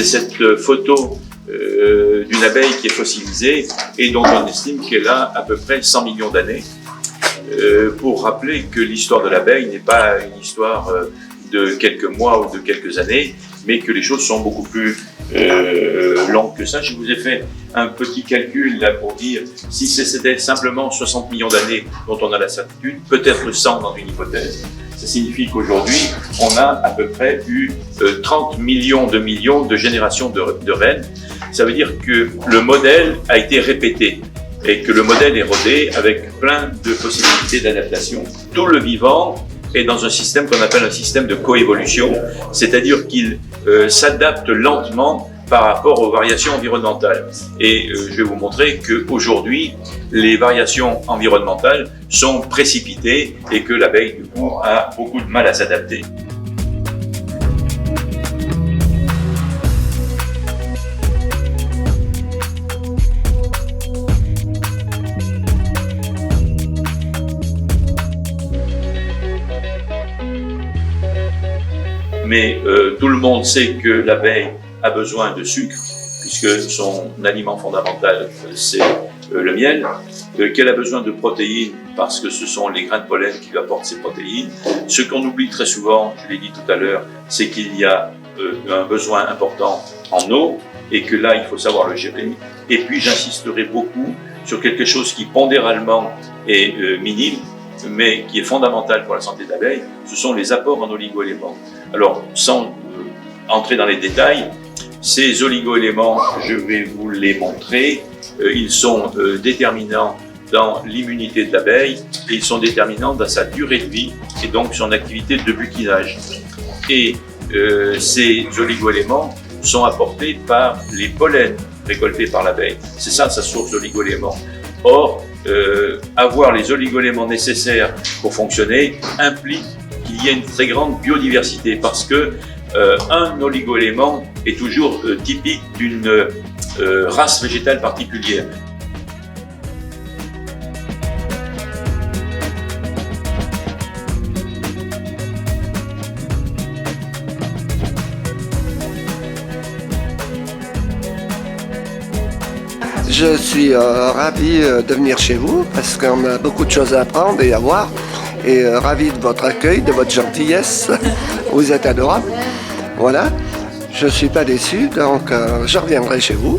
c'est cette photo d'une abeille qui est fossilisée et dont on estime qu'elle a à peu près 100 millions d'années, pour rappeler que l'histoire de l'abeille n'est pas une histoire de quelques mois ou de quelques années, mais que les choses sont beaucoup plus longues que ça. Je vous ai fait un petit calcul là pour dire si c'était simplement 60 millions d'années dont on a la certitude, peut-être 100 dans une hypothèse. Ça signifie qu'aujourd'hui, on a à peu près eu 30 millions de générations de reines. Ça veut dire que le modèle a été répété et que le modèle est rodé avec plein de possibilités d'adaptation. Tout le vivant est dans un système qu'on appelle un système de coévolution, c'est-à-dire qu'il s'adapte lentement par rapport aux variations environnementales. Et je vais vous montrer qu'aujourd'hui, les variations environnementales sont précipitées et que l'abeille, du coup, a beaucoup de mal à s'adapter. Mais tout le monde sait que l'abeille a besoin de sucre, puisque son aliment fondamental, c'est le miel, qu'elle a besoin de protéines, parce que ce sont les grains de pollen qui lui apportent ces protéines. Ce qu'on oublie très souvent, je l'ai dit tout à l'heure, c'est qu'il y a un besoin important en eau, et que là, il faut savoir le gérer. Et puis, j'insisterai beaucoup sur quelque chose qui, pondéralement, est minime, mais qui est fondamental pour la santé de l'abeille, ce sont les apports en oligo-éléments. Alors, sans entrer dans les détails, ces oligo-éléments, je vais vous les montrer. Ils sont déterminants dans l'immunité de l'abeille et ils sont déterminants dans sa durée de vie et donc son activité de butinage. Et ces oligo-éléments sont apportés par les pollens récoltés par l'abeille. C'est ça sa source d'oligo-éléments. Or, avoir les oligo-éléments nécessaires pour fonctionner implique qu'il y ait une très grande biodiversité parce que un oligo-élément est toujours typique d'une race végétale particulière. Je suis ravi de venir chez vous parce qu'on a beaucoup de choses à apprendre et à voir. Et ravi de votre accueil, de votre gentillesse. Vous êtes adorable. Voilà. Je ne suis pas déçu, donc je reviendrai chez vous.